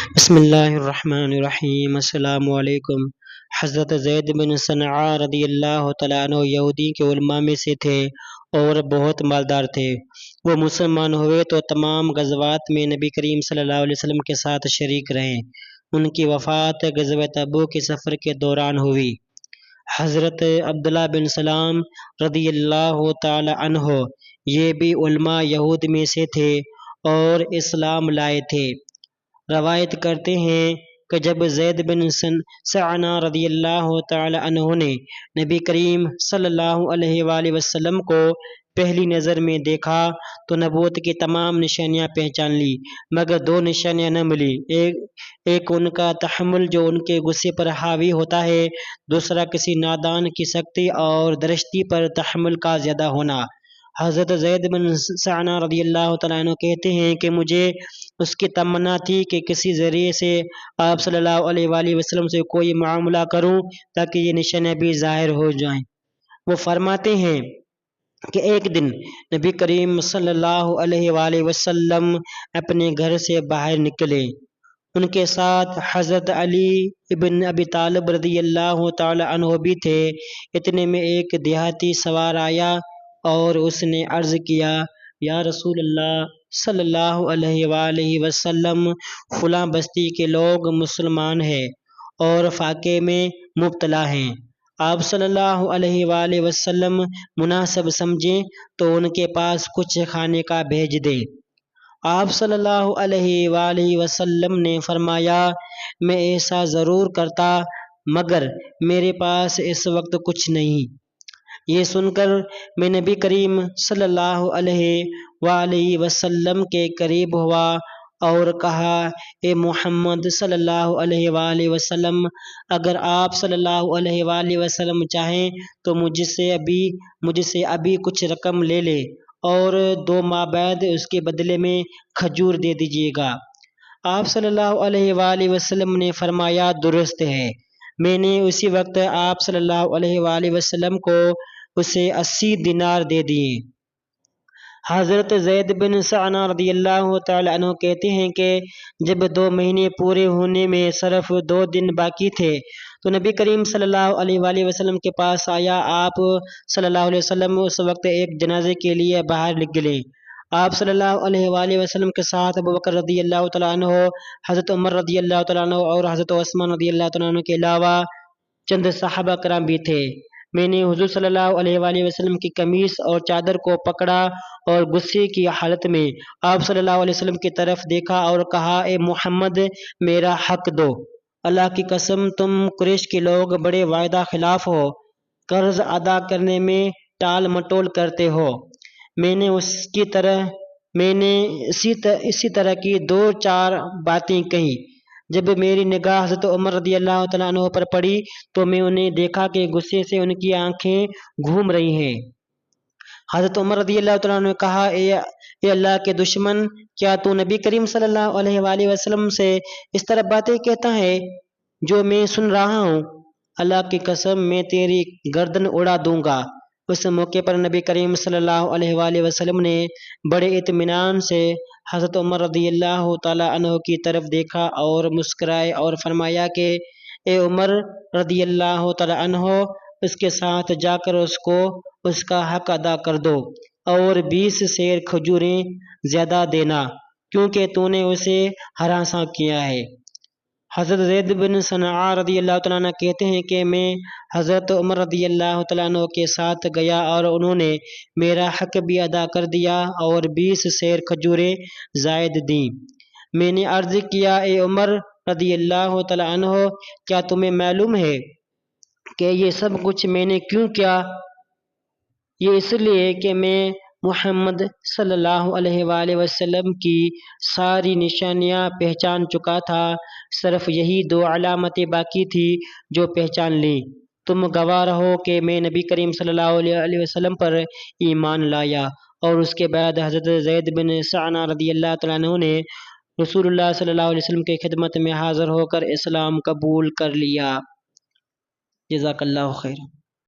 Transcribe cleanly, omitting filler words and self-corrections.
بسم اللہ الرحمن الرحیم۔ السلام علیکم۔ حضرت زید بن صنعاء رضی اللہ تعالیٰ عنہ یہودی کے علماء میں سے تھے اور بہت مالدار تھے۔ وہ مسلمان ہوئے تو تمام غزوات میں نبی کریم صلی اللہ علیہ وسلم کے ساتھ شریک رہے۔ ان کی وفات غزوہ تبوک کے سفر کے دوران ہوئی۔ حضرت عبداللہ بن سلام رضی اللہ تعالیٰ عنہ یہ بھی علماء یہود میں سے تھے اور اسلام لائے تھے۔ روایت کرتے ہیں کہ جب زید بن صنعاء رضی اللہ تعالی عنہ نے نبی کریم صلی اللہ علیہ وآلہ وسلم کو پہلی نظر میں دیکھا تو نبوت کی تمام نشانیاں پہچان لی، مگر دو نشانیاں نہ ملی۔ ایک ان کا تحمل جو ان کے غصے پر حاوی ہوتا ہے، دوسرا کسی نادان کی سختی اور درشتی پر تحمل کا زیادہ ہونا۔ حضرت زید بن صنعاء رضی اللہ تعالیٰ عنہ کہتے ہیں کہ مجھے اس کی تمنا تھی کہ کسی ذریعے سے آپ صلی اللہ علیہ وآلہ وسلم سے کوئی معاملہ کروں تاکہ یہ نشانیاں بھی ظاہر ہو جائیں۔ وہ فرماتے ہیں کہ ایک دن نبی کریم صلی اللہ علیہ وآلہ وسلم اپنے گھر سے باہر نکلے۔ ان کے ساتھ حضرت علی ابن ابی طالب رضی اللہ تعالی عنہ بھی تھے۔ اتنے میں ایک دیہاتی سوار آیا اور اس نے عرض کیا، یا رسول اللہ صلی اللہ علیہ وآلہ وسلم، فلاں بستی کے لوگ مسلمان ہیں اور فاقے میں مبتلا ہیں۔ آپ صلی اللہ علیہ وآلہ وسلم مناسب سمجھیں تو ان کے پاس کچھ کھانے کا بھیج دیں۔ آپ صلی اللہ علیہ وآلہ وسلم نے فرمایا، میں ایسا ضرور کرتا مگر میرے پاس اس وقت کچھ نہیں۔ یہ سن کر میں نبی کریم صلی اللہ علیہ وآلہ وسلم کے قریب ہوا اور کہا، اے محمد صلی اللہ علیہ وآلہ وسلم، اگر آپ صلی اللہ علیہ وآلہ وسلم چاہیں تو مجھ سے ابھی کچھ رقم لے لے اور 2 ماہ بعد اس کے بدلے میں کھجور دے دیجیے گا۔ آپ صلی اللہ علیہ وآلہ وسلم نے فرمایا، درست ہے۔ میں نے اسی وقت آپ صلی اللہ علیہ وآلہ وسلم کو اسے 80 دینار دے دیے۔ حضرت زید بن صنعاء رضی اللہ تعالی عنہ کہتے ہیں کہ جب 2 مہینے پورے ہونے میں صرف 2 دن باقی تھے تو نبی کریم صلی اللہ علیہ وآلہ وسلم کے پاس آیا۔ آپ صلی اللہ علیہ وسلم اس وقت ایک جنازے کے لیے باہر نکلے۔ آپ صلی اللہ علیہ وآلہ وسلم کے ساتھ ابوبکر رضی اللہ تعالیٰ عنہ، حضرت عمر رضی اللہ تعالیٰ عنہ اور حضرت عثمان رضی اللہ تعالیٰ عنہ کے علاوہ چند صحابہ کرام بھی تھے۔ میں نے حضور صلی اللہ علیہ وآلہ وسلم کی قمیص اور چادر کو پکڑا اور غصے کی حالت میں آپ صلی اللہ علیہ وسلم کی طرف دیکھا اور کہا، اے محمد، میرا حق دو۔ اللہ کی قسم، تم قریش کے لوگ بڑے وعدہ خلاف ہو، قرض ادا کرنے میں ٹال مٹول کرتے ہو۔ میں نے اسی طرح کی 2-4 باتیں کہیں۔ جب میری نگاہ حضرت عمر رضی اللہ تعالیٰ عنہ پر پڑی تو میں انہیں دیکھا کہ غصے سے ان کی آنکھیں گھوم رہی ہیں۔ حضرت عمر رضی اللہ تعالیٰ عنہ نے کہا، اے اللہ کے دشمن، کیا تو نبی کریم صلی اللہ علیہ وآلہ وسلم سے اس طرح باتیں کہتا ہے جو میں سن رہا ہوں؟ اللہ کی قسم، میں تیری گردن اڑا دوں گا۔ اس موقع پر نبی کریم صلی اللہ علیہ وآلہ وسلم نے بڑے اطمینان سے حضرت عمر رضی اللہ تعالیٰ عنہ کی طرف دیکھا اور مسکرائے اور فرمایا کہ اے عمر رضی اللہ تعالیٰ عنہ، اس کے ساتھ جا کر اس کو اس کا حق ادا کر دو اور 20 سیر کھجوریں زیادہ دینا، کیونکہ تو نے اسے ہراساں کیا ہے۔ حضرت زید بن صنعاء رضی اللہ تعالیٰ عنہ کہتے ہیں کہ میں حضرت عمر رضی اللہ تعالیٰ عنہ کے ساتھ گیا اور انہوں نے میرا حق بھی ادا کر دیا اور 20 سیر کھجوریں زائد دیں۔ میں نے عرض کیا، اے عمر رضی اللہ تعالیٰ عنہ، کیا تمہیں معلوم ہے کہ یہ سب کچھ میں نے کیوں کیا؟ یہ اس لیے کہ میں محمد صلی اللہ علیہ وآلہ وسلم کی ساری نشانیاں پہچان چکا تھا، صرف یہی 2 علامتیں باقی تھی جو پہچان لیں۔ تم گواہ رہو کہ میں نبی کریم صلی اللہ علیہ وسلم پر ایمان لایا۔ اور اس کے بعد حضرت زید بن صنعاء رضی اللہ تعالیٰ عنہ نے رسول اللہ صلی اللہ علیہ وسلم کی خدمت میں حاضر ہو کر اسلام قبول کر لیا۔ جزاک اللہ خیر۔